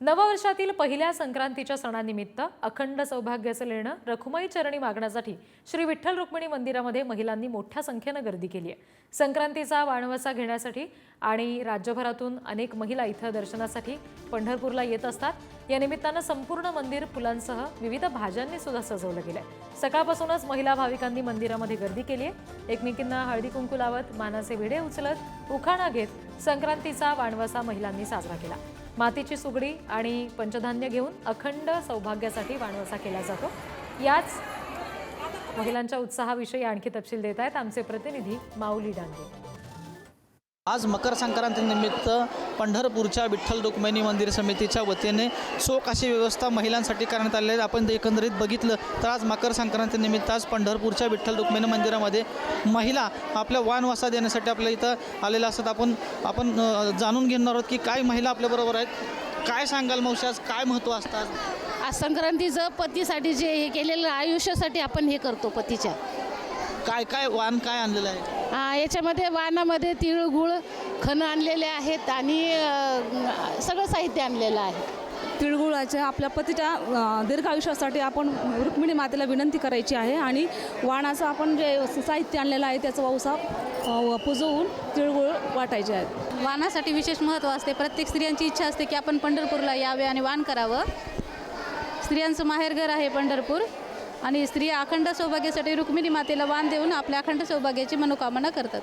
नववर्षातील पहिल्या संक्रांतीच्या सणानिमित्त अखंड सौभाग्याचं लेणं रखुमाई चरणी मागण्यासाठी श्री विठ्ठल रुक्मिणी मंदिरामध्ये महिलांनी मोठ्या संख्येने गर्दी केली आहे। संक्रांतीचा वाणवसा घेण्यासाठी आणि राज्यभरातून अनेक महिला इथं दर्शनासाठी पंढरपूरला येत असतात। या निमित्तानं संपूर्ण मंदिर फुलांसह विविध भाज्यांनी सुद्धा सजवलं गेलंय। सकाळपासूनच महिला भाविकांनी मंदिरामध्ये गर्दी केली आहे। एकमेकींना हळदी कुंकू लावत, मानाचे विडे उचलत, उखाणा घेत संक्रांतीचा वाणवसा महिलांनी साजरा केला। मातीची सुगडी आणि पंचधान्य घेऊन अखंड सौभाग्यासाठी वाणवसा केला जातो। याच महिलांच्या उत्साहाविषयी आणखी तपशील देत आहेत आमचे प्रतिनिधी माऊली डांगे। आज मकर संक्रांती निमित्त पंढरपूरच्या विठ्ठल रुक्मिणी मंदिर समितीच्या वतीने चोख अशी व्यवस्था महिलांसाठी करण्यात आली आहे। आपण एकंदरीत बघितलं तर आज मकर संक्रांती निमित्त आज पंढरपूरच्या विठ्ठल रुक्मिणी मंदिरामध्ये महिला आपल्या वाणवसा देण्यासाठी आपल्या इथं आलेल्या असतात। आपण जाणून घेणार आहोत की काय महिला आपल्याबरोबर आहेत। काय सांगाल मावशी, आज काय महत्त्व असतं? आज संक्रांतीचं पतीसाठी जे हे केलेलं आयुष्यासाठी आपण हे करतो पतीच्या। काय वाण काय आणलेलं आहे? याच्यामध्ये वाणामध्ये तिळगुळ खण आणलेले आहेत आणि सगळं साहित्य आणलेलं आहे। तिळगुळाच्या आपल्या पतीच्या दीर्घ आयुष्यासाठी आपण रुक्मिणी मातेला विनंती करायची आहे आणि वाणाचं आपण जे साहित्य आणलेलं आहे त्याचा वौसा पुजवून तिळगुळ वाटायचे आहेत। वाणासाठी विशेष महत्त्व असते। प्रत्येक स्त्रियांची इच्छा असते की आपण पंढरपूरला यावे आणि वाण करावं। स्त्रियांचं माहेरघर आहे पंढरपूर आणि स्त्रिया अखंड सौभाग्यासाठी रुक्मिणी मातेला वाण देऊन आपल्या अखंड सौभाग्याची मनोकामना करतात।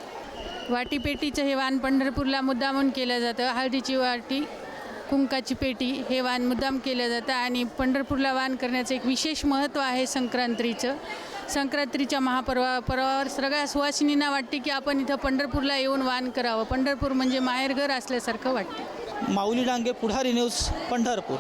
वाटीपेटीचं हे वाण पंढरपूरला मुद्दामून केलं जातं। हळदीची वाटी, कुंकाची पेटी हे वाण मुद्दाम केलं जातं आणि पंढरपूरला वाण करण्याचं एक विशेष महत्त्व आहे। संक्रांतीच्या महापर्वावर सगळ्या सुवासिनींना वाटते की आपण इथं पंढरपूरला येऊन वाण करावं। पंढरपूर म्हणजे माहेरघर असल्यासारखं वाटतं। माऊली डांगे, पुढारी न्यूज, पंढरपूर।